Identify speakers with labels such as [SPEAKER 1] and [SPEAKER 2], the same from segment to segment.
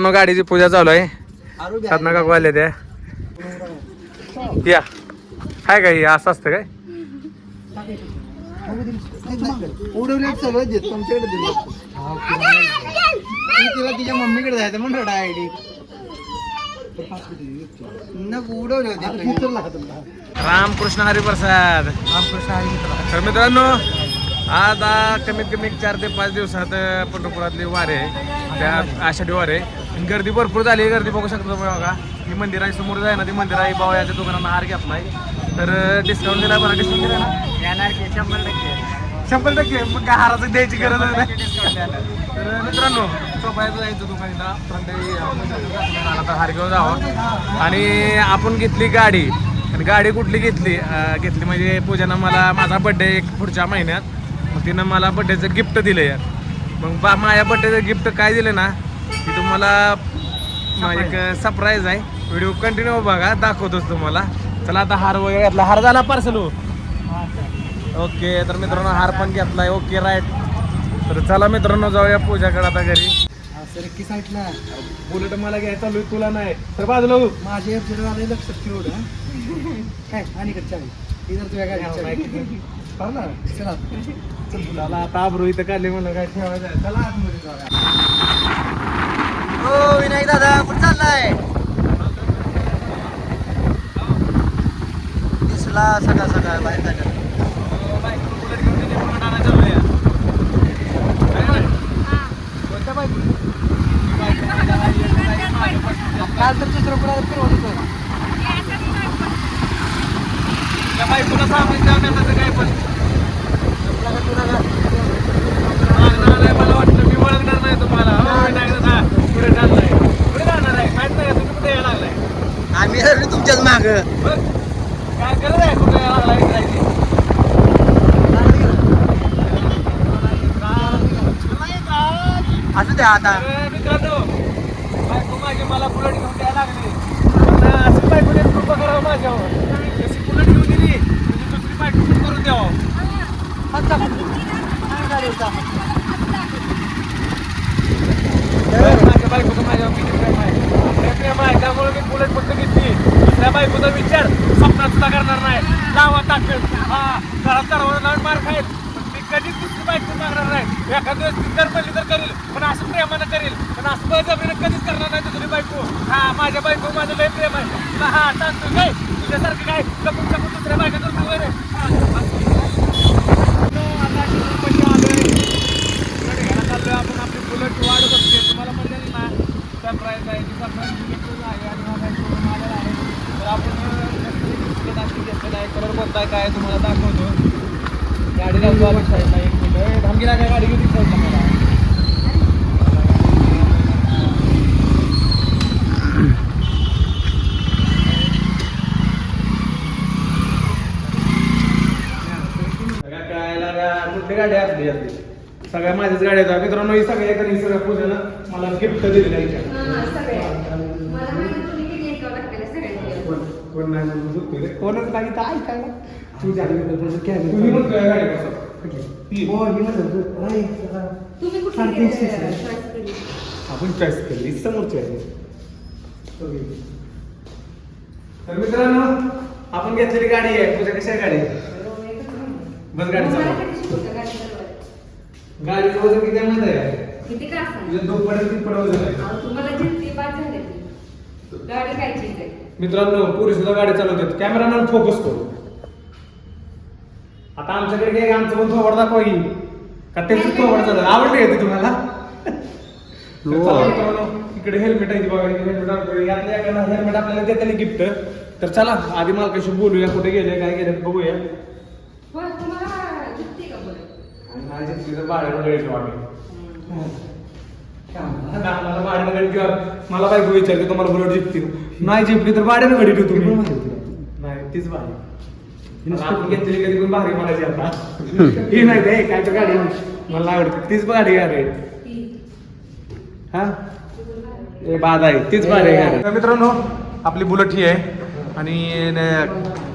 [SPEAKER 1] गाडीची पूजा चालू आहे. साधना काकू आले त्या या काय काय असं असतं काय
[SPEAKER 2] उडवले सगळं देत तुमच्याकडे दिलं तिला तिच्या मम्मीकडे जायचं म्हणून रडा आयडी उडवले होते.
[SPEAKER 1] रामकृष्ण हरिप्रसाद.
[SPEAKER 2] रामकृष्ण हरी.
[SPEAKER 1] तर मित्रांनो आता कमीत कमी 4 ते 5 दिवसात पंढरपुरातली वार आहे त्या आषाढी वार आहे. गर्दी भरपूर झाली. गर्दी बघू शकतो तुम्ही बघा. ही मंदिर आहे समोर जाय ना ती मंदिर आहे. बावयाच्या दुकानांना हार घेत नाही तर डिस्काउंट दिला बरं. डिस्काउंट दिला ना
[SPEAKER 2] येणार की 100%.
[SPEAKER 1] 100%. मग काय हाराचं द्यायची गरज नाही. तर मित्रांनो चोपायचं जायचं दुकानीला आता हार घेऊन जावं. आणि आपण घेतली गाडी. आणि गाडी कुठली घेतली म्हणजे पूजानं मला माझा बड्डे एक पुढच्या महिन्यात मग तिनं मला बड्डेचं गिफ्ट दिलं यार. मग माझ्या बड्डेचं गिफ्ट काय दिलं ना की तुम्हाला एक सरप्राईज आहे. व्हिडिओ कंटिन्यू बघा दाखवतोच तुम्हाला. चला आता हार वगैरे घेतला. हार झाला पार्सल ओके. तर मित्रांनो हार पण घेतलाय. Okay right. तर चला मित्रांनो जाऊया पूजाकडे आता घरी.
[SPEAKER 2] सर की साईडला
[SPEAKER 1] बुलेट मला घ्यायचा चालू तुला नाही तर बाजूला
[SPEAKER 2] माझे लक्षात ठेवू काय आणि इधर तुझ्या गाडी चला
[SPEAKER 1] चला आता आबरू इथं काढली म्हणलं काय ठेवायचं. चला आतमध्ये जाऊया.
[SPEAKER 2] हो विनायक दादा कुठं चाललाय. दिसला सकाळ सकाळ बाहेर काल तर चित्रपटात फिरवलं
[SPEAKER 1] बायकोला सामान जाण्याचं काय पण मला वाटतं मी ओळखणार नाही तुम्हाला. पुढे चाललाय पुढे जाणार आहे माहित नाही का तुम्ही कुठे यायला लागलाय.
[SPEAKER 2] आम्ही तुमच्याच माग
[SPEAKER 1] काय करत आहे कुठे यायला लागलाय
[SPEAKER 2] असू द्या आता.
[SPEAKER 1] मित्रांनो बायको माझी मला बुलेट घेऊन द्यायला लागली. असं बायकोने कृपा करावं माझ्यावर. जशी बुलेट घेऊन दिली म्हणजे दुसरी बायको करून द्यावं. माझ्या बायकोचं माझ्यावर किती प्रेम आहे. प्रेम आहे त्यामुळे मी बुलेट फक्त घेतली. दुसऱ्या बायकोचा विचार स्वप्नात सुद्धा करणार नाही. गावात टाकेल घरात दरवाजा लावून मार खाईल पण मी कधीच दुसरी बायको मागणार नाही. एखाद्या दिवस ती जर पडली तर करेल पण असं प्रेमानं करेल पण असं बळजबरीनं कधीच करणार नाही दुसरी बायको. माझ्या बायको माझं लय प्रेम आहे. सांगतो काय तुझ्यासारखं काय लपून चपून दुसऱ्या बायका करतो वगैरे. आपण आपली बुलेट वाढ बघते तुम्हाला म्हणलेलं ना सरप्राईज आहे की सरप्राईज आहे आणि आलेला आहे. तर आपण घेतलेला आहे. कलर कोणता काय तुम्हाला दाखवतो. गाडी लावतो आली साईडला. एक मिनिट धमकीला काय गाडी घेऊन साईडला मला. मोठी गाडी असली यातली सगळ्या माझ्याच गाड्या आहेत. मित्रांनो ही सगळ्या एखादी सगळ्या पूजेनं मला गिफ्ट दिलेलं आहे. कोण नाही म्हणून कोणच गाडी तर ऐकायला तू झाली तुम्ही म्हणतोय गाडी आपण चॉईस केली समोरची आहे. तर मित्रांनो आपण घेतलेली गाडी आहे. तुझ्या कशा गाडी बस गाडी चालू. गाडीचं वजन किती माहित आहे
[SPEAKER 3] किती का
[SPEAKER 1] तुझ्या दोपर्यंत वजन आहे.
[SPEAKER 3] तुम्हाला जितकी बाद झाली गाडी काय चीज आहे.
[SPEAKER 1] मित्रांनो पुरी सुद्धा गाडी चालवतात. कॅमेरामॅन फोकस करू. आता आमच्याकडे काय आमचं पण थोबड दाखवा की का त्याचं थोबड चालत आवडली येते तुम्हाला. इकडे हेल्मेट आहे बघा. हेल्मेट आपल्याला देताना गिफ्ट. तर चला आधी मालकाशी बोलूया कुठे गेले काय गेले बघूया. मला बायको विचारते तुम्हाला बुलेट जिंकतील नाही जिंकली तर भाड्यानं गाडी ठेवतो तुम्ही नाही तीच भारी घेतली कधी पण भारी म्हणायची आता ही नाही ते काय तर गाडी मला आवडते तीच गाडी गाडी हा बाद आहे तीच भारी आहे. मित्रांनो आपली बुलेट ही आहे आणि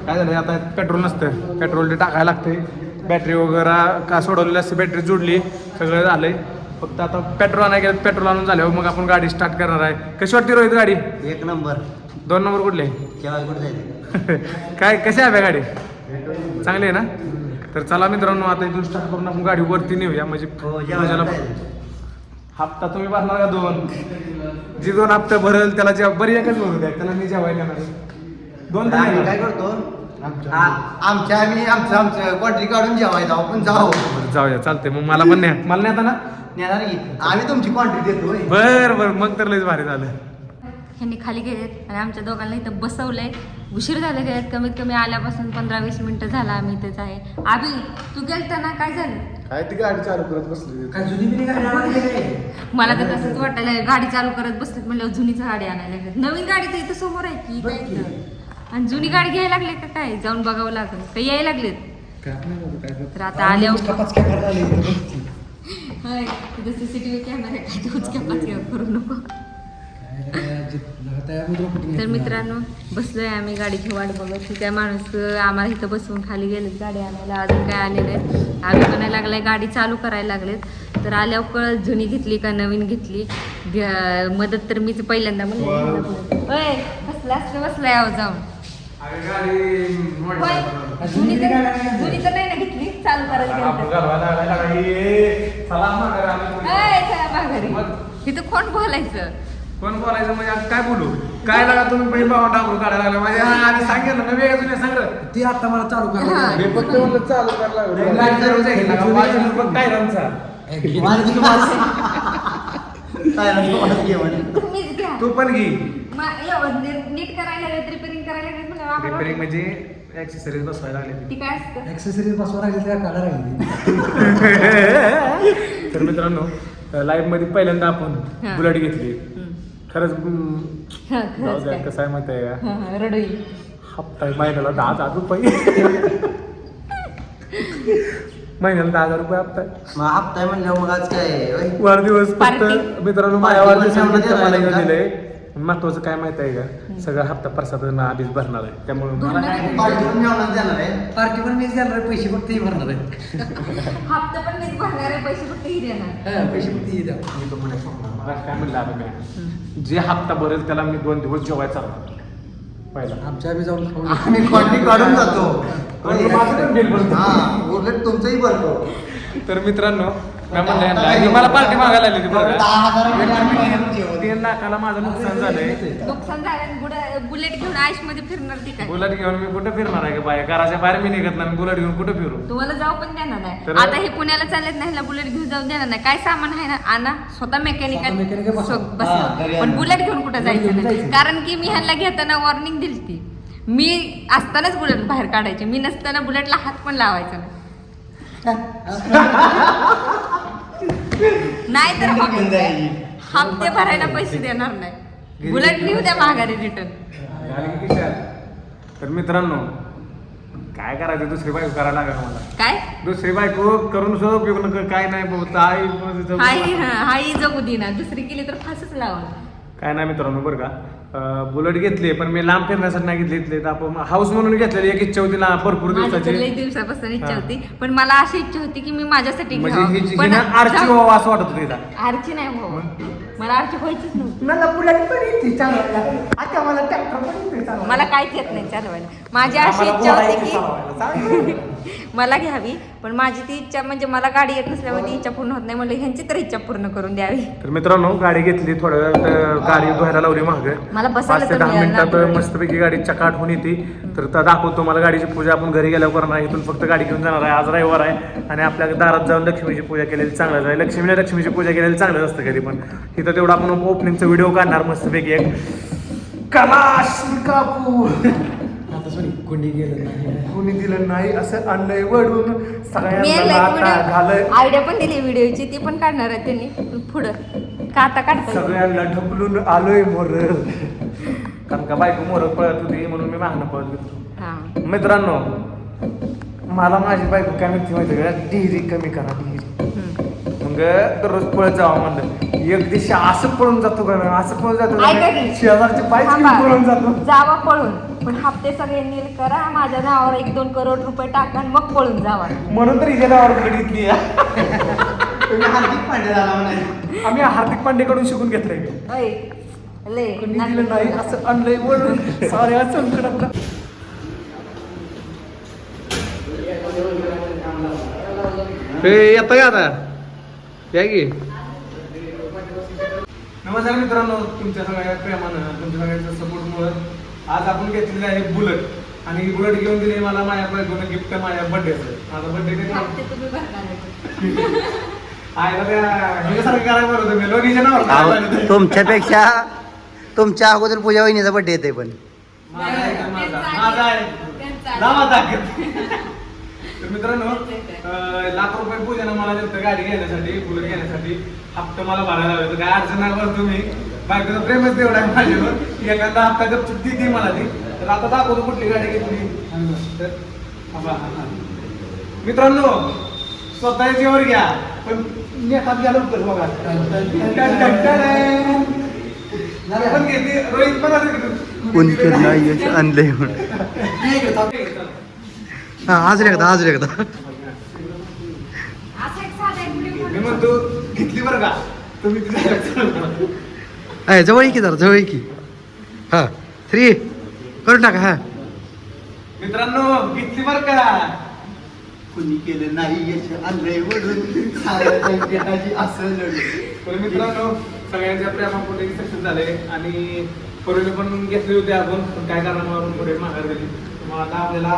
[SPEAKER 1] काय झालं आता पेट्रोल नसतं. पेट्रोल ते टाकायला लागते. बॅटरी वगैरे का सोडवलेली असते. बॅटरी जोडली सगळं झालंय. फक्त आता पेट्रोल आणायला गेलं, पेट्रोल आणून झाल्यावर मग आपण गाडी स्टार्ट करणार आहे. कशी वाटते रोहित गाडी?
[SPEAKER 2] 1 नंबर
[SPEAKER 1] 2 नंबर कुठले?
[SPEAKER 2] केव्हा कुठे जायचं?
[SPEAKER 1] काय कशी आहे गाडी? चांगली आहे ना? तर चला मित्रांनो आता इथून स्टार्ट करून आपण गाडी वरती नेऊया म्हणजे
[SPEAKER 2] हो
[SPEAKER 1] मजाला.
[SPEAKER 2] जेव्हा
[SPEAKER 1] हप्ता तुम्ही भरणार का 2? जी 2 हप्ता भरेल त्याला जेव्हा बरी एकच भरू द्या, त्याला मी जेवायला येणार 2
[SPEAKER 2] आम्ही काय करतो आमचं क्वांट्री काढून जेवायला आपण जाऊ
[SPEAKER 1] जाऊया चालते. मग मला पण न्या, मला नाही आता ना.
[SPEAKER 2] नेणार की आम्ही तुमची क्वांट्री देतो होय.
[SPEAKER 1] बर मग तर लयच भारी झालं.
[SPEAKER 3] ह्यांनी खाली गेलेत आणि आमच्या दोघांना इथं बसवलंय. उशीर झाले गेलेत, कमीत कमी आल्यापासून 15-20 मिनिटं झाला आम्ही इथेच आहे. आबी तू गेलता ना, काय झालं?
[SPEAKER 1] काय ती गाडी चालू करत बसली.
[SPEAKER 2] काय जुनी बिनी गाडी आणली काय?
[SPEAKER 3] मला तर तसंच वाटायला गाडी चालू करत बसलेत म्हणलं जुनीच गाडी आणायला लागली. नवीन गाडी तर इथं समोर आहे की काय इथं? आणि जुनी गाडी घ्यायला लागले का काय? जाऊन बघावं लागेल. काही यायला लागलेत तर आता आल्यावर होय, तिथं CCTV कॅमेरा आहे, काय तूच कॅपाच करू नको. तर मित्रांनो बसलोय आम्ही गाडीची वाट बघत. त्या माणूस आम्हाला इथं बसवून खाली गेलेत गाडी आणायला, अजून काय आले नाहीत. आम्ही म्हणायला लागलाय गाडी चालू करायला लागलेत. तर आल्यावर कळत जुनी घेतली का नवीन घेतली. मदत तर मीच पहिल्यांदा म्हणलं बसलाय आहो जाऊन. होय, जुनी तर नाही ना घेतली, चालू करायला चला माघारी. इथं कोण बोलायचं?
[SPEAKER 1] कोण बोलायचं म्हणजे आता काय बोलू? काय लागा तुम्ही बहीण भावा डाबरू काढायला लागला माझ्या आधी सांगेल ना वेगळं तुम्ही सांगत
[SPEAKER 2] ती आता मला चालू
[SPEAKER 3] हा.
[SPEAKER 1] मी फक्त म्हणलं चालू करायला लागलो. गाडी चालू जाईल ना, माझं बघ काय रंगचा.
[SPEAKER 3] तुम्हीच घ्या.
[SPEAKER 1] तू पण घे.
[SPEAKER 3] नीट करायला रिपेअरिंग करायला लागलेत म्हणजे आम्हाला
[SPEAKER 1] रिपेअरिंग म्हणजे ऍक्सेसरीज बसवायला लागले.
[SPEAKER 3] ती काय असतं?
[SPEAKER 2] ऍक्सेसरीज बसवा राहिली त्या काढा राहिली.
[SPEAKER 1] तर मित्रांनो लाईफ मध्ये पहिल्यांदा आपण
[SPEAKER 3] हा.
[SPEAKER 1] बुलेट घेतली. खरंच
[SPEAKER 3] हा, खरंच काय?
[SPEAKER 1] कसं आहे माहिती आहे का?
[SPEAKER 3] हा, रडोई.
[SPEAKER 1] हप्ता महिन्याला 10,000 रुपये. महिन्याला 10,000 रुपये हप्ता आहे.
[SPEAKER 2] मग हप्ता म्हणल्यावर मग आज काय होय?
[SPEAKER 1] वाढदिवस फक्त
[SPEAKER 3] Party.
[SPEAKER 1] मित्रांनो माझ्या
[SPEAKER 2] Party
[SPEAKER 1] वाढदिवसानिमित्त
[SPEAKER 2] पण
[SPEAKER 1] मला
[SPEAKER 2] देणार
[SPEAKER 1] घेऊन
[SPEAKER 2] आहे
[SPEAKER 1] दिलंय. महत्वाचं काय माहिती आहे का? सगळा हप्ता प्रसाद आधीच भरणार आहे त्यामुळे मला काय
[SPEAKER 2] पार्टी पण जेवणात देणार आहे. पार्टी पण मीच देणार आहे, पैसे फक्त ही भरणार आहे.
[SPEAKER 3] हप्ता पण मीच भरणार आहे, पैसे फक्त ही देणार.
[SPEAKER 2] पैसे फक्त ही द्या.
[SPEAKER 1] मी तो पुढे मला काय म्हणलं आम्ही काय जे हप्ता भरेल त्याला मी 2 दिवस जेवायला चालणार पहिला.
[SPEAKER 2] आमच्या आम्ही जाऊन खाऊ. आम्ही क्वांट्री काढून जातो.
[SPEAKER 1] माझं पण बिल भरतो.
[SPEAKER 2] हा, उलट तुमचंही भरतो.
[SPEAKER 1] तर मित्रांनो काय म्हणलं यांना, मला पार्टी मागायला आली होती बरं का?
[SPEAKER 2] 10,000 रुपये
[SPEAKER 1] 3 लाखाला माझं नुकसान झालंय.
[SPEAKER 3] नुकसान झालं. बुलेट घेऊन आयुष मध्ये फिरणार ती काय?
[SPEAKER 1] बुलेट घेऊन मी कुठं फिरणार आहे का बाहेर? घराच्या बाहेर मी निघत नाही. बुलेट घेऊन कुठं फिरू?
[SPEAKER 3] तुम्हाला जाऊ पण देणार नाही.
[SPEAKER 1] तर-
[SPEAKER 3] आता हे पुण्याला चालत नाही, बुलेट घेऊन जाऊन देणार नाही. काय सामान आहे ना, आणा स्वतः मेकॅनिक
[SPEAKER 2] स्वतः mechanic बसवा. हा,
[SPEAKER 3] बसवा.
[SPEAKER 2] घरी
[SPEAKER 3] पण
[SPEAKER 2] आणा.
[SPEAKER 3] बुलेट घेऊन कुठं
[SPEAKER 2] बुलेट घेऊन
[SPEAKER 3] जायचं नाही.
[SPEAKER 2] जायचं.
[SPEAKER 3] कारण की मी ह्यांना घेताना वॉर्निंग दिली ती. मी असतानाच बुलेट बाहेर काढायचे, मी नसताना बुलेटला हात पण लावायचा नाही. नाही तर हप्ते भरायला पैसे देणार नाही. बुलेट घेऊ द्या माघारी रिटर्न.
[SPEAKER 1] झाली की खिशात. तर मित्रांनो काय करायचं? दुसरी बायको करायला लागेल मला.
[SPEAKER 3] काय
[SPEAKER 1] दुसरी बायको करून सुद्धा उपयोग नका. काय नाही बहुत आई
[SPEAKER 3] हाही जगू देणार. दुसरी केली तर फासच लावणार.
[SPEAKER 1] काय नाही मित्रांनो बरं का, बुलेट घेतली पण मी लांब फिरण्यासाठी नाही घेतली. तर आपण हाऊस म्हणून घेतलेली एक इच्छा होती ना भरपूर
[SPEAKER 3] माझी तर लई
[SPEAKER 1] दिवसाची.
[SPEAKER 3] दिवसापासून इच्छा
[SPEAKER 1] हा.
[SPEAKER 3] होती, पण मला अशी इच्छा होती की मी माझ्यासाठी
[SPEAKER 1] म्हणजे
[SPEAKER 3] घ्यावं. पण
[SPEAKER 1] हिनं आरची व्हावं असं वाटत होतं तिला.
[SPEAKER 3] आरची नाही हो, मला आरची व्हायचीच नव्हती.
[SPEAKER 2] मला बुलेट पण येते चालवायला. आता मला ट्रॅक्टर पण येते चालवायला.
[SPEAKER 3] मला काहीच येत नाही चालवायला. माझी अशी इच्छा होती की मला घ्यावी, पण माझी ती इच्छा म्हणजे मला गाडी येत नसल्यामुळे ती इच्छा पूर्ण होत नाही. म्हणलं ह्यांची तर इच्छा पूर्ण करून द्यावी.
[SPEAKER 1] तर मित्रांनो गाडी घेतली थोड्या वेळ गाडी धुवायला लावली मागे.
[SPEAKER 3] मला
[SPEAKER 1] 5
[SPEAKER 3] बसायला
[SPEAKER 1] ते
[SPEAKER 3] तर
[SPEAKER 1] 10
[SPEAKER 3] मिळालं
[SPEAKER 1] मिनिटात
[SPEAKER 3] नाही.
[SPEAKER 1] मस्तपैकी गाडी चकाट होऊन येते. तर दाखवतो मला गाडीची पूजा आपण घरी गेल्यावर करणार आहे. इथून फक्त गाडी घेऊन जाणार आहे. आज रविवार आहे आणि आपल्या दारात जाऊन लक्ष्मीची पूजा केलेली चांगलंच आहे. लक्ष्मीची पूजा केलेली चांगलंच असतं कधी पण. इथं तेवढं आपण ओपनिंगचा व्हिडिओ काढणार मस्तपैकी एक कलाश कापू.
[SPEAKER 2] आता सॉरी कोणी गेलं नाही.
[SPEAKER 1] कोणी दिलं नाही असं आणलंय वडून
[SPEAKER 3] मी
[SPEAKER 1] सगळ्यांना घालय.
[SPEAKER 3] आयडिया पण दिली व्हिडिओची, ती पण काढणार आहे त्यांनी. पण पुढं का आता काढता
[SPEAKER 1] सगळ्यांना ढकलून आलोय मोर. कारण का बायको मोर पळत होती म्हणून मी मागणं पळत गेलो.
[SPEAKER 3] हा.
[SPEAKER 1] मित्रांनो मला माझी बायको काय माहिती का, डिहिरी कमी करा डिहिरी. मग दररोज पळत जावं म्हणलं. एक दिवशी असं पळून जातो का ना, असं पळून जातो
[SPEAKER 3] ऐका की.
[SPEAKER 1] शेजारचे पायच घेऊन
[SPEAKER 3] थांबा.
[SPEAKER 1] पळून जातो.
[SPEAKER 3] जावा पळून, पण हप्ते सगळे नील करा, माझ्या नावावर 1-2 करोड रुपये टाका आणि मग पळून जावा.
[SPEAKER 1] म्हणून तर हिच्या नावावर बुलेट घेतली.
[SPEAKER 2] तुम्ही हार्दिक पांडे झाला म्हणाले.
[SPEAKER 1] आम्ही हार्दिक पांडेकडून शिकून घेतलंय. कोणी दिलं नाही असं आणलंय बोलून साऱ्या संकटात. येतं का आता या की. नमस्कार मित्रांनो, तुमच्या सगळ्या प्रेमानं तुमच्या सगळ्यांच्या सपोर्टमुळं आज आपण घेतलेलं आहे बुलेट. आणि बुलेट घेऊन दिली मला माझ्या बायकोनं गिफ्ट माझ्या बर्थडेचं. माझा बर्थडे कधी आहे ना त्या ह्याच्यासारखं करायला बरं होतं मी लोणीच्या नावावर.
[SPEAKER 2] तुमच्या अगोदर पूजा वहिनीचा बर्थडे येते पण
[SPEAKER 1] माझा आहे का माझा आहे लावा ताकद. तर मित्रांनो लाख रुपये पूजानं मला दिलं गाडी घेण्यासाठी बुलेट घेण्यासाठी. हप्ता मला भरायला लावला तर काय अडचण नाही बरं तुम्ही. बायकोचं प्रेमच तेवढं आहे माझ्यावर. एखादा हप्ता गपचूप ती मला ती. तर आता दाखवतो कुठली गाडी घेतली. तर मित्रांनो स्वतः जेवर घ्या पण नेटात घ्या लवकर बघा. पण घेते रोहित पण
[SPEAKER 2] आणले आज रे एकदा
[SPEAKER 1] मी म्हणतो घेतली बरं का तुम्ही
[SPEAKER 2] जवळ की जरा जवळ की. हा 3 करून टाका. हा
[SPEAKER 1] मित्रांनो घेतली बरं का.
[SPEAKER 2] कुणी केलं नाही यश आणलंय वडून असं
[SPEAKER 1] तर मित्रांनो सगळ्यांच्या प्रेमापोटी सक्सेस झाले. आणि पूर्वी पण घेतली होती आपण पण काय कारणामुळे आपण पुढे माघार दिली. मग आता आपल्याला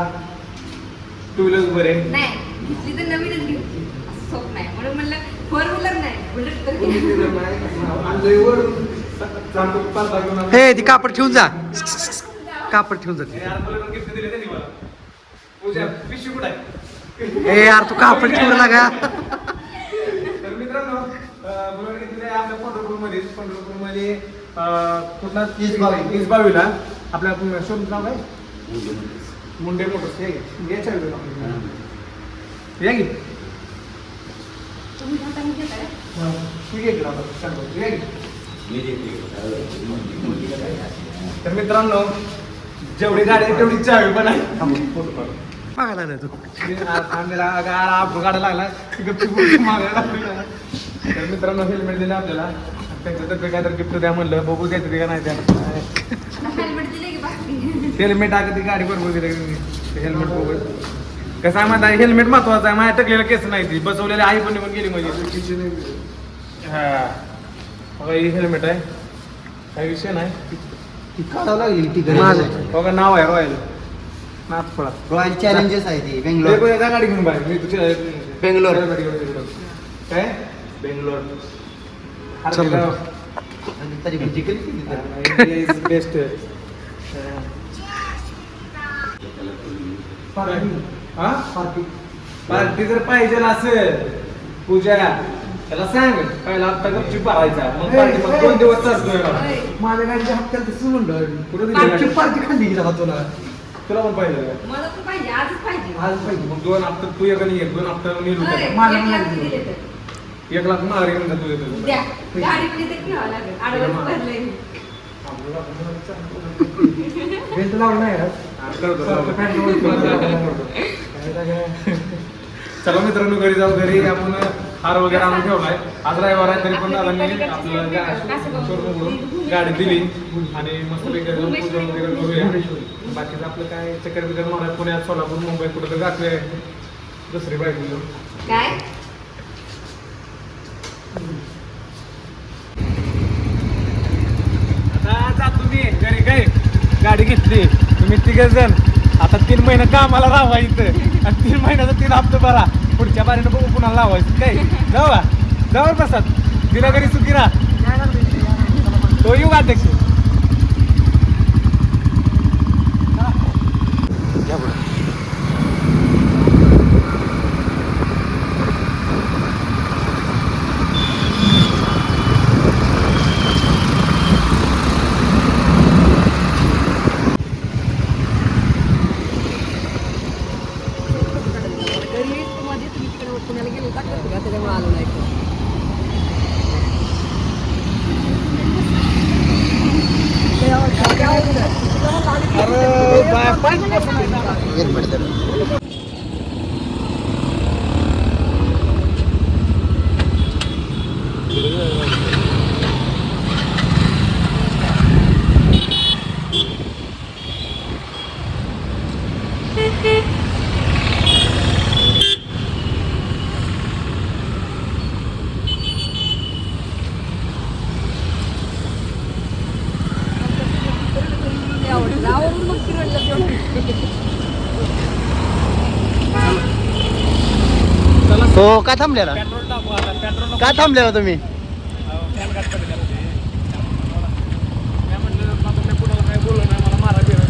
[SPEAKER 1] 2 व्हीलर बरे
[SPEAKER 3] नाही घेतली तर नवीनच घेऊ असं स्वप्न आहे म्हणून म्हणलं 4 व्हीलर नाही बुलेट तर घे.
[SPEAKER 2] हे ती कापड ठेवून जा. कापड ठेवून जा.
[SPEAKER 1] गिफ्ट दिले त्यांनी मला. पूजा पिशवी कुठे आहे.
[SPEAKER 2] ए यार तू कापड ठेवून लागा.
[SPEAKER 1] तर मित्रांनो बुलेट घेतलेली आहे आपल्या पंढरपूरमध्ये कुठला इसबावीला आपल्या शोरूम नाव आहे मुंडे मोटर्स. याच्या या की
[SPEAKER 3] तुम्ही हाताने घेताय
[SPEAKER 1] तू ये इकडं आता. या की. तर मित्रांनो जेवढी गाडी आहे तेवढी चावी पण आहे.
[SPEAKER 2] बघायला नाही तू
[SPEAKER 1] गाडा लागला तर मित्रांनो हेल्मेट दिलं आपल्याला. त्यांच्यातर्फे काय तर गिफ्ट द्या म्हणलं बघू द्यायचं ते का नाही त्या
[SPEAKER 3] हेल्मेट दिले की बाकी
[SPEAKER 1] हेल्मेट टाकत ती गाडी बरोबर दिलं हेल्मेट बघू. कसं आहे म्हणता हेल्मेट महत्वाचं आहे. माझ्या टकलेलं केस नाही ती बसवलेली आई पण निघून गेली म्हणजे. हा बघा ही हेल्मेट आहे काही विषय नाही.
[SPEAKER 2] ती काढावं लागली ती
[SPEAKER 1] बघा नाव आहे रॉयल नाथफळा.
[SPEAKER 2] रॉयल चॅलेंजेस आहे ती बेंगलोर.
[SPEAKER 1] गाडी घेऊन बाहेर मी तुझ्या
[SPEAKER 2] बेंगलोर.
[SPEAKER 1] काय बेंगलोर
[SPEAKER 2] तरी
[SPEAKER 1] बेस्ट. पार्टी जर पाहिजे असेल पूजा त्याला सांग पहिला हप्ता गपचूप भरायचा मग पार्टी मग 2 दिवस चालतोय.
[SPEAKER 2] माझ्या गाडीच्या हप्त्याला तसं म्हणलं
[SPEAKER 1] कुठं दिली
[SPEAKER 2] पार्टी खाल्ली गेला तुला.
[SPEAKER 1] तुला पण पाहिजे
[SPEAKER 3] मला तर पाहिजे आजच पाहिजे.
[SPEAKER 2] आज पाहिजे
[SPEAKER 1] मग 2 हप्ता तू एक आणि 2 हप्ता नेलो
[SPEAKER 2] माझ्या
[SPEAKER 3] एक लाख
[SPEAKER 2] पण
[SPEAKER 3] दिले तर
[SPEAKER 1] 1 लाख मार येऊन जातो
[SPEAKER 3] द्या गाडी पण इथे ठेवावं लागेल आडवं भरलंय मी.
[SPEAKER 2] बेल्ट लावलं नाही यार.
[SPEAKER 1] चला मित्रांनो घरी जाऊ. घरी आपण हार वगैरे आणून ठेवलाय. आज रविवार आहे तरी पण दादा मी आपल्याला गाडी दिली आणि मस्त पूजा वगैरे करूया. बाकीचं आपलं काय चक्कर बिकर मारायचं पुण्यात सोलापूर मुंबई कुठं तर जातोय दुसरी बाईक घेऊन.
[SPEAKER 3] काय
[SPEAKER 1] आता जातो मी घरी. काय गाडी घेतली तुम्ही 3 जण आता 3 महिने कामाला राहायचं आणि 3 महिन्याचा 3 हप्ते भरा. पुढच्या बारीनं बघू पुन्हा लावायचं काय. जाऊ प्रसाद दिला घरी सुखी राहा. तो येऊ का अध्यक्ष.
[SPEAKER 3] पुण्याला गेलो त्याच्यामुळे आलो नाही.
[SPEAKER 2] हो का थांबलेला
[SPEAKER 1] पेट्रोल टाकू आता पेट्रोल
[SPEAKER 2] का थांबलेला तुम्ही
[SPEAKER 1] फॅन काढ पडले मी म्हटलं मी कुणाला काही बोललो नाही मला मारा गेलं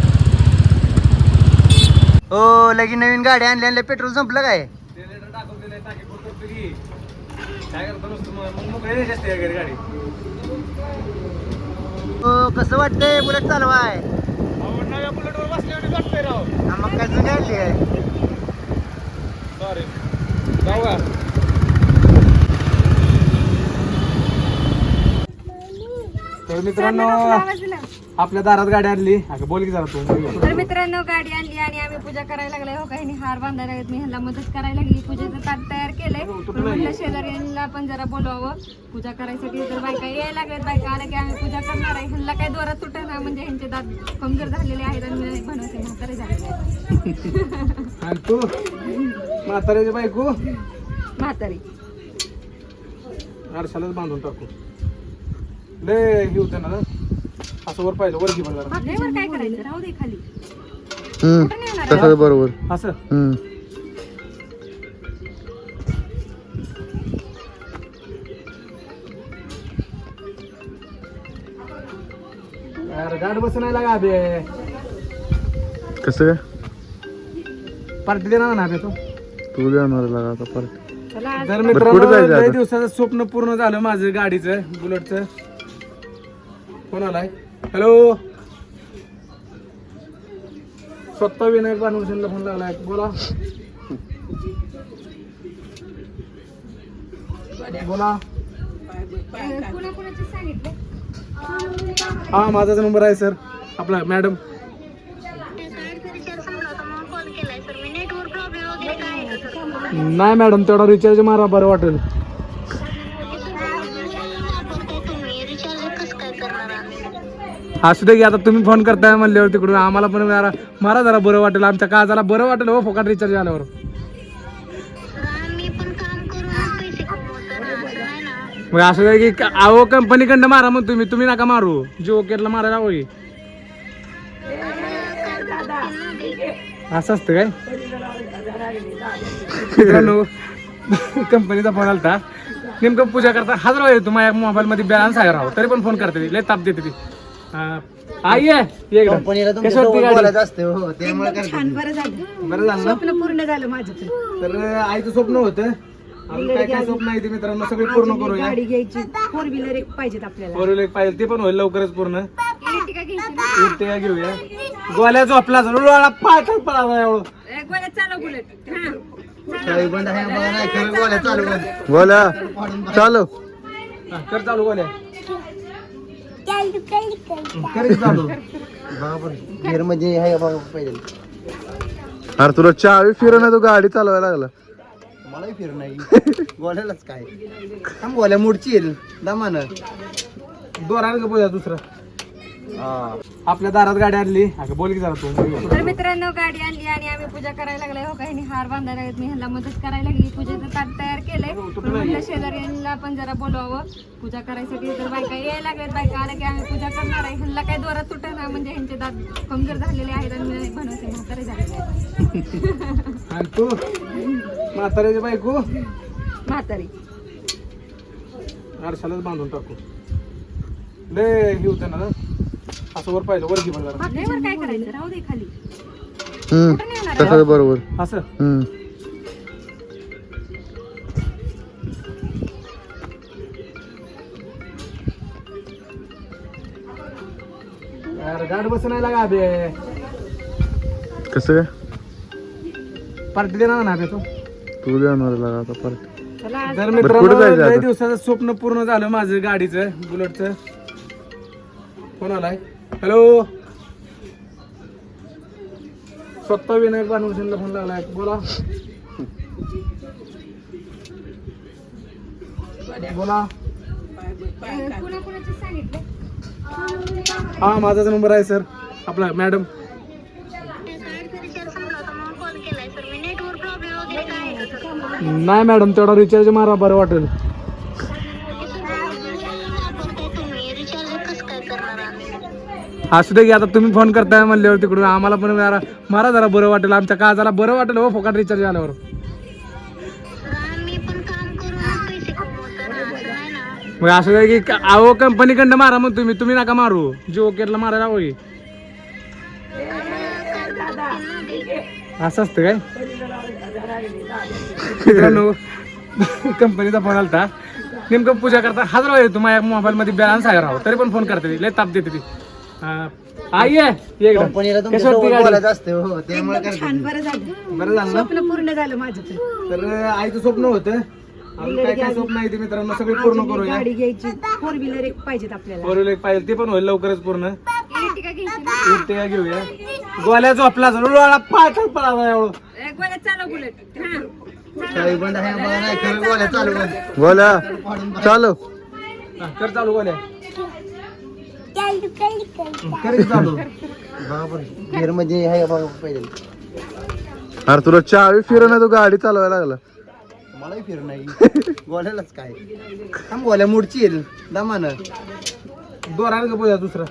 [SPEAKER 2] हो लगेच नवीन गाडी आणली पेट्रोल संपलं काय
[SPEAKER 1] जनरेटर टाकून दिले टाकी फुल करतो की काय करतो नुसतं मग काही जास्त घरी गाडी
[SPEAKER 2] हो कसं वाटतंय बुलेट चालवाय
[SPEAKER 1] नव्या बुलेटवर बसल्यावर वाटतंय राव
[SPEAKER 2] मग काय जुनी आणली आहे
[SPEAKER 1] सॉरी जाऊ का तर मित्रांनो आपल्या दारात गाडी आणली अगं बोल की जरा तू
[SPEAKER 3] तर मित्रांनो गाडी आणली आणि आम्ही पूजा करायला लागलोय. हो काही हार बांधायला लागलेत. मी ह्यांना मदत करायला लागली. पूजेचं ताट तयार केलंय. पण म्हटलं शेजाऱ्यांना पण जरा बोलवावं पूजा करायसाठी. तर बायका यायला लागल्यात. बायका आल्या की आम्ही पूजा करणार आहे. ह्यांना काही दोरात तुटत ना म्हणजे ह्यांचे दात कमजोर झालेले आहेत आणि बनवते म्हातारे झालेले आहेत.
[SPEAKER 1] आणि तू म्हाताऱ्याची बायको
[SPEAKER 3] म्हातारी
[SPEAKER 1] आरशालाच बांधून टाकू लय हे होतं ना असं वर पाहिलं वर घे बघ जरा
[SPEAKER 3] वर काय करायचं राहू दे खाली कुठं नेणार आहे?
[SPEAKER 2] तसं बरोबर
[SPEAKER 1] असं यार गाड बसून नाही लागा अबे
[SPEAKER 2] कसं काय
[SPEAKER 1] पार्टी देणार ना अबे तू
[SPEAKER 2] तू देणार लागा आता परत
[SPEAKER 3] चला आज
[SPEAKER 1] तर
[SPEAKER 2] कुठं
[SPEAKER 1] मित्रांनो
[SPEAKER 2] जायचं
[SPEAKER 1] लय
[SPEAKER 2] आता?
[SPEAKER 1] दिवसाचं स्वप्न पूर्ण झालं माझं गाडीचं बुलेटचं कोण आलाय हॅलो स्वतः विनायक बानवशनला फोन लागलाय बोला बोला
[SPEAKER 3] कुणाकुणाचं सांगितलं
[SPEAKER 1] हा माझाच नंबर आहे सर आपला मॅडम नाही मॅडम तेवढा रिचार्ज मारा बरं वाटेल असू दे की आता तुम्ही फोन करताय म्हणल्यावर तिकडून आम्हाला पण जरा मारा जरा बरं वाटेल आमच्या काळजाला बरं वाटेल हो फोकाट रिचार्ज आल्यावर मग असं आहे की अहो कंपनीकडनं मारा मग तुम्ही नका मारू जिओ केअरला मारायला हवं असं असतं काय मित्रांनो कंपनीचा फोन आलता नेमकं पूजा करता हजार वेळ येतो माझ्या मोबाईल मध्ये बॅलन्स आहे राहू तरी पण फोन करते ती लय ताप देते ती आई आहे एकदा
[SPEAKER 2] कंपनीला
[SPEAKER 1] कशी वाटते गाडी
[SPEAKER 2] बोलायचं असते हो त्यामुळे करते.
[SPEAKER 3] बरं झालं
[SPEAKER 1] बरं झालं ना
[SPEAKER 3] स्वप्न पूर्ण झालं माझं
[SPEAKER 1] तर आईचं स्वप्न होतं अजून काय काय स्वप्न आहे ते मित्रांनो सगळे पूर्ण करूया
[SPEAKER 3] गाडी घ्यायची फोर व्हीलर एक पाहिजेत आपल्याला
[SPEAKER 1] फोर व्हीलर पाहिजे ते पण होईल लवकरच पूर्ण
[SPEAKER 3] इलेक्ट्रिका घ्यायची
[SPEAKER 1] इर्टिगा घेऊया गोल्या झोपला रुळाला पाय पडा एवढं
[SPEAKER 3] गोळ्या चालव बुलेट
[SPEAKER 2] काही बंद आहे बघा नाही खरं बोला चालू बोला चालू
[SPEAKER 1] हा, कर चालू गोल्या कर चालू
[SPEAKER 2] बरोबर गिअर म्हणजे आहे बघा पहिले अरे तुला चावी फिरवणार तू गाडी चालवायला लागला मलाही फिर नाही बोलायलाच काय थांब बोल्या मूडची येईल दमानं
[SPEAKER 1] दोरान का बोला दुसरा आपल्या दारात गाडी आणली अगं बोल की जरा तू
[SPEAKER 3] तर मित्रांनो गाडी आणली आणि आम्ही पूजा करायला लागलोय. हो काही हार बांधायला लागलेत. मी ह्यांना मदत करायला लागली. पूजेचं ताट तयार केलंय. पण म्हटलं शेजाऱ्यांना पण जरा बोलवावं पूजा करायसाठी. तर बायका यायला लागल्यात. बायका आल्या की आम्ही पूजा करणार आहे. ह्यांना काही दोरात तुटत ना म्हणजे ह्यांचे दात कमजोर झालेले आहेत आणि बनवते म्हातारे झालेले आहेत.
[SPEAKER 1] आणि तू म्हाताऱ्याची बायको
[SPEAKER 3] म्हातारी
[SPEAKER 1] आरशालाच बांधून टाकू लय हे होतं ना असं वर पाहिलं वर घे बघ जरा
[SPEAKER 3] वर काय करायचं राहू दे खाली कुठं नेणार आहे?
[SPEAKER 2] तसं बरोबर
[SPEAKER 1] असं यार गाड बसून नाही लागा अबे
[SPEAKER 2] कसं काय
[SPEAKER 1] पार्टी देणार ना अबे तू
[SPEAKER 2] तू देणार लागा आता परत
[SPEAKER 3] चला आज
[SPEAKER 1] तर
[SPEAKER 2] कुठं
[SPEAKER 1] मित्रांनो
[SPEAKER 2] जायचं
[SPEAKER 1] लय
[SPEAKER 2] आता?
[SPEAKER 1] दिवसाचं स्वप्न पूर्ण झालं माझं गाडीचं बुलेटचं कोण आलाय हॅलो स्वतः विनायक बानवशनला फोन लागलाय बोला बोला
[SPEAKER 3] कुणाकुणाचं सांगितलं
[SPEAKER 1] हा माझाच नंबर आहे सर आपला मॅडम नाही मॅडम तेवढा रिचार्ज मारा बरं वाटेल असू दे की आता तुम्ही फोन करताय म्हणल्यावर तिकडून आम्हाला पण जरा मारा जरा बरं वाटेल, आमच्या काळजाला बरं वाटेल हो फोकाट रिचार्ज आल्यावर. मग असं आहे की अहो कंपनीकडनं मारा मग तुम्ही नका मारू, जिओ केअरला मारायला होई. असं असतं काय मित्रांनो. कंपनीचा फोन आलता नेमकं पूजा करता हजार वेळ येतो माझ्या मोबाईल मध्ये बॅलन्स आहे राव, तरी पण फोन करते ती, लय ताप देते ती. आई आहे
[SPEAKER 2] कंपनीला
[SPEAKER 1] कशी वाटते गाडी?
[SPEAKER 2] बोलायचं असते हो, त्यामुळे करते.
[SPEAKER 4] बरं झालं,
[SPEAKER 1] बरं झालं ना.
[SPEAKER 4] स्वप्न पूर्ण झालं माझं तर.
[SPEAKER 1] तर आईचं स्वप्न होतं, अजून काय काय स्वप्न आहे ते मित्रांनो सगळे पूर्ण करूया.
[SPEAKER 4] गाडी घ्यायची, 4 व्हीलर एक पाहिजेत आपल्याला.
[SPEAKER 1] बरोबर पाहिजे ते पण होईल लवकरच पूर्ण. Ertiga घेऊया. गोल्या झोपला पाय पळाला एवढं.
[SPEAKER 2] काही बंद आहे बघा, नाही खरं गोळ्या चालू आहे.
[SPEAKER 5] गोल्या चालू
[SPEAKER 1] कर चालू गोल्या. कर चालू.
[SPEAKER 2] गिअर मध्ये आहे बघा पहिले.
[SPEAKER 5] अरे तुला चावी फिरवणार तू गाडी चालवायला लागला.
[SPEAKER 2] मलाही फिर नाही गोळ्यालाच काय थांब, गोळ्या मुडची येईल दमानं.
[SPEAKER 1] दोरान का बोला दुसरा.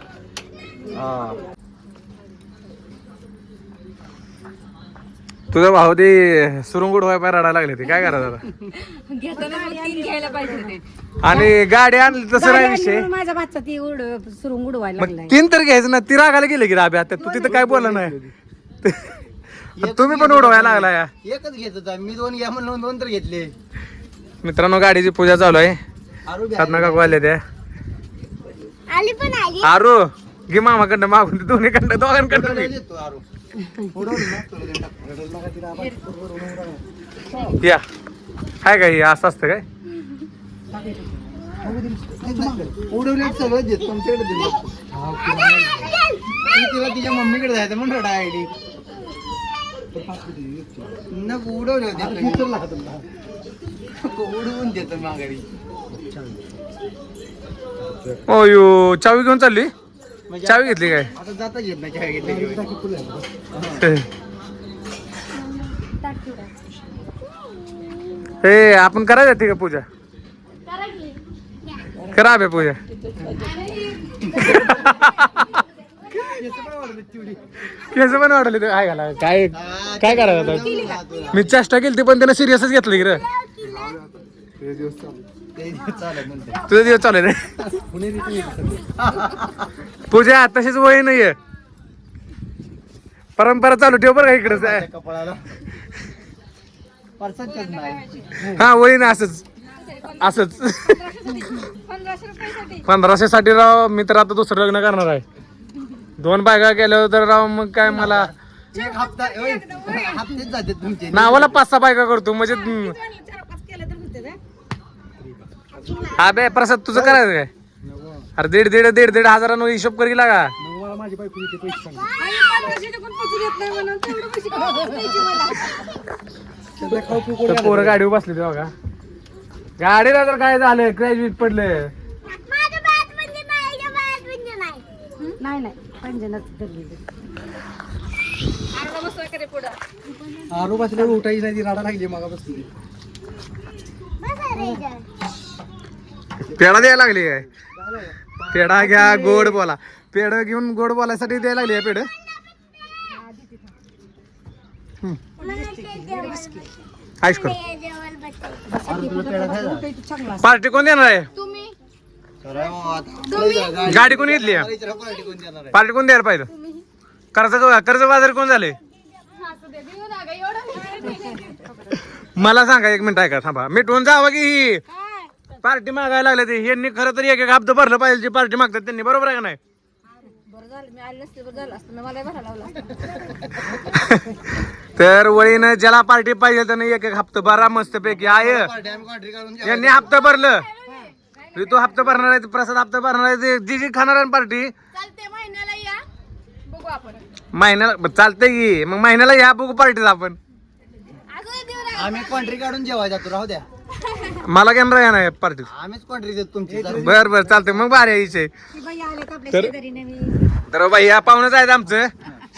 [SPEAKER 1] तुझा भाऊ ते सुरुंगुड व्हाय पाय रडायला लागले, ते काय करायचं आता.
[SPEAKER 3] घेताना मग 3 घ्यायला पाहिजे होते.
[SPEAKER 1] आणि गाडी आणली तसं नाही विषय.
[SPEAKER 4] माझा बादचा ती सुरुंग उडवायला
[SPEAKER 1] मग
[SPEAKER 4] लागलाय.
[SPEAKER 1] 3 तर घ्यायचं ना, ती रागाला गेले की राब्या आता तू तिथं काय बोलला नाही. तुम्ही पण उडवायला लागला या.
[SPEAKER 2] एकच घेत होता मी, 2 घ्या म्हणून 2 तर घेतले.
[SPEAKER 1] मित्रांनो गाडीची पूजा चालू आहे. साधना काकू आले त्या. आरू घे मामाकडनं मागून, दोन्हीकडनं दोघांकडनं घे. या काय काय असं असतं काय.
[SPEAKER 2] उडवले सगळं देत तुमच्याकडे दिलं. तिला तिच्या मम्मीकडे जायचं म्हणून रडा आयडी नको उडवले होते. उडवून देतो माघारी.
[SPEAKER 1] ओ चावी घेऊन चालली. चावी घेतली काय.
[SPEAKER 2] आता जाता येत नाही काय घेतली.
[SPEAKER 1] हे आपण करायला जाते का पूजा. करा बे पूजा. केस पण वाढले ते काय घाला काय काय करायचं आता. मी चेष्टा केली पण त्यानं सिरियसच घेतलं की रे. तुझा दिवस चालू रे. पूजा तशीच वय नाहीये, परंपरा चालू ठेव बरं का इकडे.
[SPEAKER 2] कपाळाला परसाच नाही.
[SPEAKER 1] हा वय ना असंच असंच. 1500 साठी राव मी तर आता दुसरं लग्न करणार आहे. 2 बायका गेल्यावर तर राव मग काय मला
[SPEAKER 2] एक हप्ता हप्तेच जाते तुमचे.
[SPEAKER 1] नावाला 5-6 बायका करतो म्हणजे. हा बे प्रसाद तुझं करायचं काय. अरे 1.5 हजारानं हिशोब करी लागा. पोरं गाडीवर बसली ते बघा. गाडीला तर काय झालं क्रॅश पडले.
[SPEAKER 4] नाही नाही पंजनाच
[SPEAKER 2] आरू बसले उठायची नाही, राडा लागली मग बसली.
[SPEAKER 1] पेढा द्यायला लागली काय. पेढा घ्या गोड बोला. पेढ घेऊन गोड बोलायसाठी द्यायला लागली पेढ. आईश कर. पार्टी कोण देणार आहे. गाडी कोण घेतली आहे? पार्टी कोण द्यायला पाहिजे. कर्ज बाजार कोण झाले. मला सांगा 1 मिनिट ऐका थांबा. मिटवून जावं की ही पार्टी मागायला लागले ते. यांनी खरं तर 1 हप्ता भरलं पाहिजे. जी पार्टी मागतात त्यांनी, बरोबर आहे का नाही. तर वळीनं ज्याला पार्टी पाहिजे त्यानं 1 हप्ता भरा मस्त पैकी. आय यांनी हप्ता भरलं, तू हप्ता भरणार आहे, प्रसाद हप्ता भरणार आहे, जी खाणार आहे पार्टी महिन्याला चालतंय की. मग महिन्याला या बघू पार्टीला आपण.
[SPEAKER 2] आम्ही कॉन्ट्री काढून जेवाय जातो, राहू द्या.
[SPEAKER 1] मला घेणार आहे ना पार्टीत.
[SPEAKER 2] आम्हीच कॉन्ट्री देतो तुमची.
[SPEAKER 1] बर चालतंय मग भारी यायचे. तर बाई या पाहुणच आहेत आमचं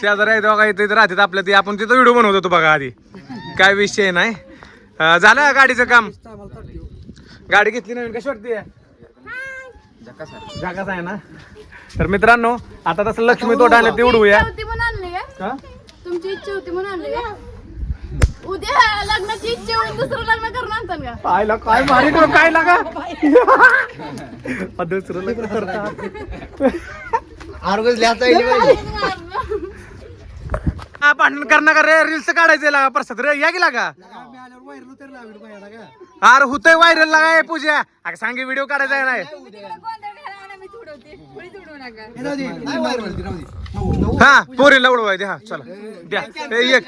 [SPEAKER 1] शेजारी आहे बघा. इथे राहतात आपल्या ते. आपण तिथं व्हिडिओ बनवत होतो बघा आधी. काय विषय नाही. झालं गाडीचं काम. गाडी घेतली नवीन कशी वाटते. जकास आहे ना. तर मित्रांनो आता तसं लक्ष्मी तोटा आणलं ते उडवूया
[SPEAKER 6] होती म्हणून आणली का?
[SPEAKER 1] हा?
[SPEAKER 6] तुमची इच्छा होती म्हणून आणली का? उद्या लग्नाची इच्छा होईल दुसरं लग्न करून आणतात का?
[SPEAKER 1] पाहिला काय भारी करून काय लागा दुसरं लग्न करतात.
[SPEAKER 2] आरोग्य लिहायचा येईल पाहिजे.
[SPEAKER 1] हा, भांडण करणार का रे रील्स काढायचे लागा प्रसाद रे या गेला का अरे होतंय व्हायरल लागा पूजा अगं सांगे व्हिडिओ काढायचा आहे नाही हा पोरीला उडवाय द्या चला द्या ए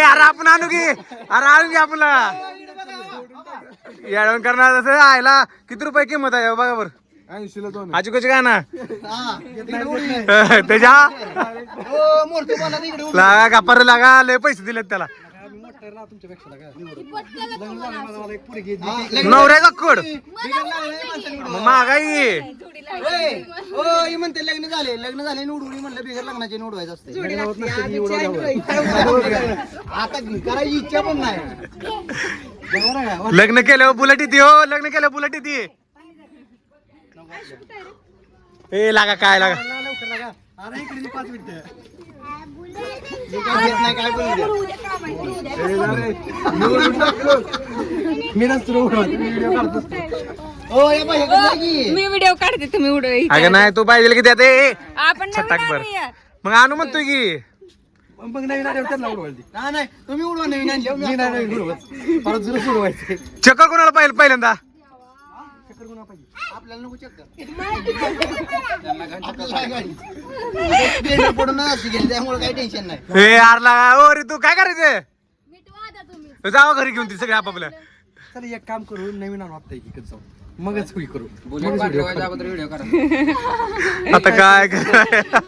[SPEAKER 1] अरे आपण आणू की अरे आणू की आपला येडवण करणार असं आयला किती रुपये किंमत आहे बघा बरं आजूबाजू काय ना त्याच्या लागा कापार लागा लय पैसे दिलेत त्याला नवऱ्याचा कड महागाई
[SPEAKER 2] म्हणते लग्न झाले उडवणी म्हणलं बिगर लग्नाचे उडवायचं असते आता करायची इच्छा पण नाही
[SPEAKER 1] लग्न केल्यावर बुलेट येते हो लग्न केल्यावर बुलेट येते ए लागा काय लागा
[SPEAKER 2] अरे 5 मिनिटं काय
[SPEAKER 3] मी व्हिडिओ काढते तुम्ही उडव
[SPEAKER 1] अगं नाही तू पाहिजे की त्यात
[SPEAKER 3] आपण
[SPEAKER 1] छटाक
[SPEAKER 3] नवीन
[SPEAKER 1] बर
[SPEAKER 3] आणूया.
[SPEAKER 1] मग आणू म्हणतोय की
[SPEAKER 2] मग नवीन नाही तुम्ही उडवा नवीन आणली परत जुनं उडवायचं
[SPEAKER 1] चक्कर कोणाला पाहिजे पहिल्यांदा
[SPEAKER 2] आपल्याला नको चक्कर पडून गेली त्यामुळे काही टेन्शन नाही
[SPEAKER 1] हे यार लागा ओ रे तू काय करायचं
[SPEAKER 6] मिटवा द्या तुम्ही.
[SPEAKER 1] जावा घरी घेऊन ती सगळे आपापल्या
[SPEAKER 2] चल एक काम करू नवीन आणू आता इकडे जाऊ मगच होई करू
[SPEAKER 1] आता काय करायचं?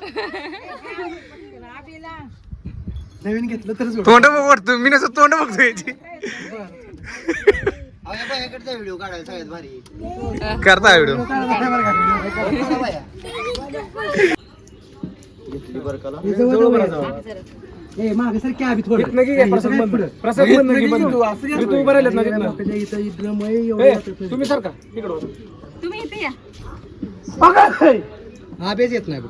[SPEAKER 2] नवीन घेतलं तरच
[SPEAKER 1] तोंड बघ वाटतो मी नसं तोंड बघतो याची
[SPEAKER 2] व्हिडिओ काढायला सगळ्यात भारी
[SPEAKER 1] करता व्हिडिओ
[SPEAKER 2] मागे सर कॅब थोडं
[SPEAKER 1] तुम्ही सर का
[SPEAKER 3] तुम्ही इथे या
[SPEAKER 2] हा बेस येत नाही बघ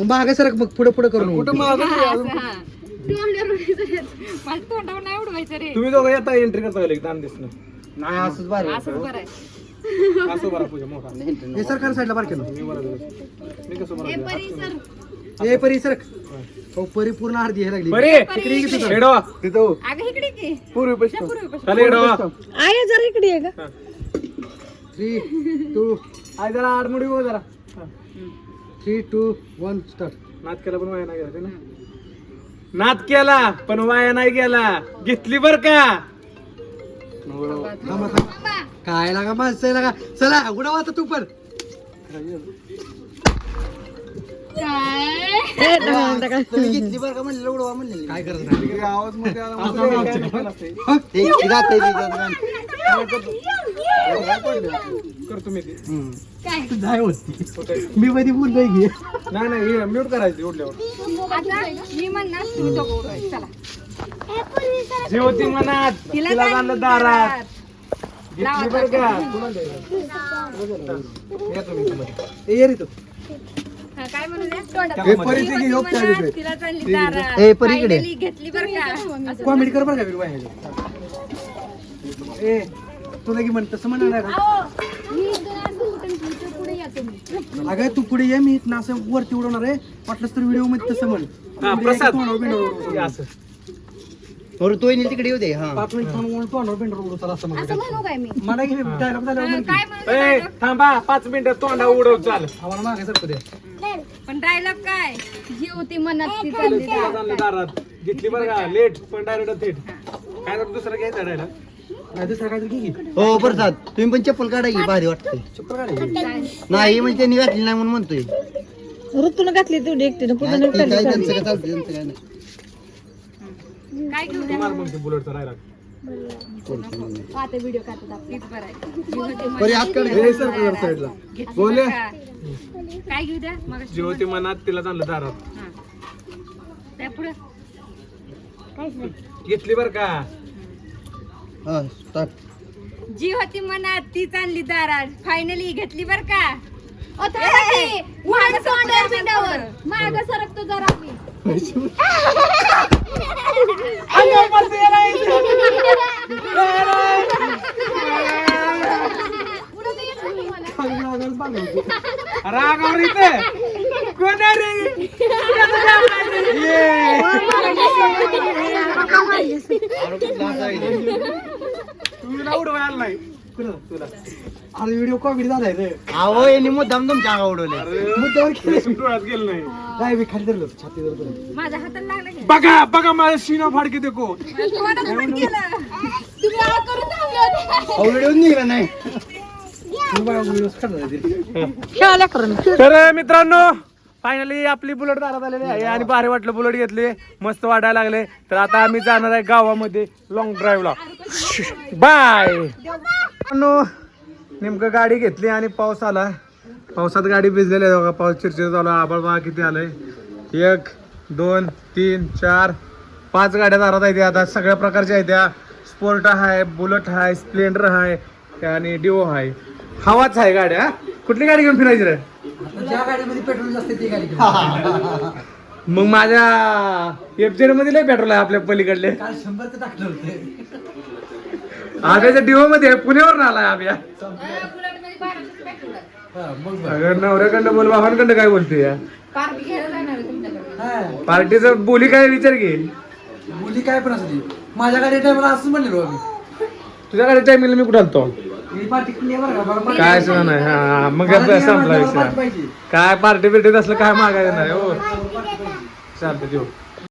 [SPEAKER 2] मागे सर बघ पुढे पुढे करून
[SPEAKER 3] माझ्या तोंडावर नाही उडवायचं रे
[SPEAKER 1] तुम्ही दोघं येता एंट्री करता दान दिसणं
[SPEAKER 2] नाही असंच भारी
[SPEAKER 3] असंच बरं आहे
[SPEAKER 1] असं बरा पूजा मोठा
[SPEAKER 2] हे सरकार साईडला बार केलं
[SPEAKER 1] मी कसं बरं
[SPEAKER 6] हे परिसर
[SPEAKER 2] हे परी सर हो परी पूर्ण अर्धी हे लागली
[SPEAKER 1] बरे एडवा तिथं
[SPEAKER 3] अगं इकडे की
[SPEAKER 1] पूर्वी चालेल एडवा
[SPEAKER 3] आहे जरा इकडे आहे का
[SPEAKER 2] 3, 2
[SPEAKER 1] आय जरा आडमुडी बघ जरा
[SPEAKER 2] 3, 2, 1 स्टार्ट
[SPEAKER 1] नाद केला पण वाया नाही गेला ना नाद केला पण वाया नाही गेला घेतली बर का
[SPEAKER 2] काय लागा माणसं लागा चला उडवा आता तू पण तुम्ही घेतली बरं का म्हणलं उडवा म्हणले काय करत नाही
[SPEAKER 1] आवाज मध्ये करतो मी
[SPEAKER 2] मी मध्ये बोललोय की
[SPEAKER 1] नाही म्यूट करायची उडल्यावर
[SPEAKER 3] आता मी म्हणणार तुम्ही दोघं उडवायचं चला
[SPEAKER 1] जीवती मनात तिला झालं दारात घेतली बर का
[SPEAKER 2] ये रे तू
[SPEAKER 3] काय म्हणूया
[SPEAKER 2] हे परिस्थिती योग काय देतोय?
[SPEAKER 3] तिला चालली दारात
[SPEAKER 2] ए, परी इकडे.
[SPEAKER 3] Finally घेतली बरं का
[SPEAKER 2] कॉमेडी कर बरं का बाहेर ए तुला की म्हण तसं म्हणणार
[SPEAKER 6] मी इथून आज उठून इथं पुढे या तुम्ही.
[SPEAKER 2] अगं तू पुढे ये मी इथनं असं वरती उडवणार आहे वाटलंच तर व्हिडिओ मध्ये तसं म्हण
[SPEAKER 1] हा, प्रसाद हे असं
[SPEAKER 2] बरं तो येईल तिकडे येऊ दे हा 5 मिनिट थांबून तोंडावर बेंडर उडवू चला असं
[SPEAKER 6] असं म्हणू काय मी
[SPEAKER 2] मला घे डायलॉग झाल्यावर म्हण की.
[SPEAKER 3] काय म्हणू
[SPEAKER 1] ए थांबा 5 मिनिटं तोंडा उडव चाल
[SPEAKER 2] आम्हाला मागे सरकू दे
[SPEAKER 3] पण डायलॉग काय
[SPEAKER 6] जी होती मनात ती चालली
[SPEAKER 1] तिला झालं दारात घेतली बरं का लेट पण डायरेक्ट थेट काय करतो दुसरा घ्यायचा डायरेक्ट
[SPEAKER 2] नाही दुसरं काहीतरी घे की. हो प्रसाद तुम्ही पण चप्पल काढा की भारी वाटतंय चप्पल काढा नाही म्हणजे त्यांनी घातली नाही म्हणून म्हणतोय
[SPEAKER 3] ऋतून घातली तेवढी एकटीनं
[SPEAKER 2] नाही, ती काय त्यांचं काय चालतं त्यांचं काय नाही
[SPEAKER 3] काय घेऊ द्या
[SPEAKER 1] तुम्हाला म्हणतो बुलेटचा डायरेक्ट
[SPEAKER 6] आता व्हिडिओ काढतात आपले.
[SPEAKER 3] तीच बरं आहे जी होती मनात
[SPEAKER 2] परी हात काढ
[SPEAKER 1] हे सर साईडला
[SPEAKER 3] घेतली
[SPEAKER 1] बोले.
[SPEAKER 3] बरं का? काय घेऊ द्या मग
[SPEAKER 1] जीवती मनात तिला चांगलं दारात
[SPEAKER 3] त्या पुढे
[SPEAKER 1] घेतली बर का
[SPEAKER 2] हा स्टार्ट
[SPEAKER 3] जी होती मनात ती चालली दारात फायनली घेतली बर का
[SPEAKER 6] माग सरकतो जरा मी. पुढं तर येत नाही मला.
[SPEAKER 1] रागावर इथे कोण आहे रे? तुला उडवायला नाही तुला
[SPEAKER 2] अरे व्हिडिओ कॉमेडी झालाय रे अहो यांनी मुद्दाम तुमच्या अंगा उडवले मुद्द्यावर केले
[SPEAKER 1] डोळ्यात गेलं नाही
[SPEAKER 2] काय मी खाली धरलो छाती धरलो
[SPEAKER 3] माझ्या हाताला लागलं की
[SPEAKER 1] बघा बघा माझ्या सीना फाडके देखो
[SPEAKER 6] तुम्ही आ करून थांबले होते.
[SPEAKER 2] व्हिडिओ निघाला नाही
[SPEAKER 1] तर मित्रांनो फायनली आपली बुलेट दारात आलेली आहे आणि भारी वाटलं बुलेट घेतली मस्त वाटायला लागले तर आता आम्ही जाणार आहे गावामध्ये लॉंग ड्राईव्हला बाय नेमकं गाडी घेतली आणि पाऊस आला पावसात गाडी भिजलेली आहे बघा पाऊस चिरचिर झाला आभाळ बघा किती आलंय 1 2 3 4 5 गाड्या दारात आहेत आता सगळ्या प्रकारच्या आहेत त्या स्पोर्ट आहे बुलेट आहे स्प्लेंडर आहे आणि डिओ आहे हवाच आहे गाड्या कुठली गाडी घेऊन फिरायची रे
[SPEAKER 2] ज्या गाडीमध्ये पेट्रोल जास्त ती गाडी
[SPEAKER 1] मग माझ्या एफजेड मध्ये लय पेट्रोल आहे आपल्या पलीकडले
[SPEAKER 2] काल 100 टाकलं होते
[SPEAKER 1] आब्याच्या डिओ मध्ये पुण्यावर आलाय आब्या नवऱ्याकडनं बोल बाबांकडनं काय बोलते या
[SPEAKER 3] पार्टी घ्यायला जाणार आहे तुमच्याकडे.
[SPEAKER 1] पार्टीचं बोली काय विचार घे
[SPEAKER 2] मुली काय पण असली माझ्या गाडी टायमाला असं म्हणलेलो आम्ही
[SPEAKER 1] तुझ्याकडे टाइमिंग मी कुठं आलतो
[SPEAKER 2] मी पार्टी केली आहे बरं का मला
[SPEAKER 1] काय सुद्धा नाही हा मग
[SPEAKER 2] मला नाही
[SPEAKER 1] संपला
[SPEAKER 2] आवडत, मला
[SPEAKER 1] विषय
[SPEAKER 2] पाहिजे.
[SPEAKER 1] काय पार्टी बिर्टी असलं काय मागायचं नाही हो चालतं देऊ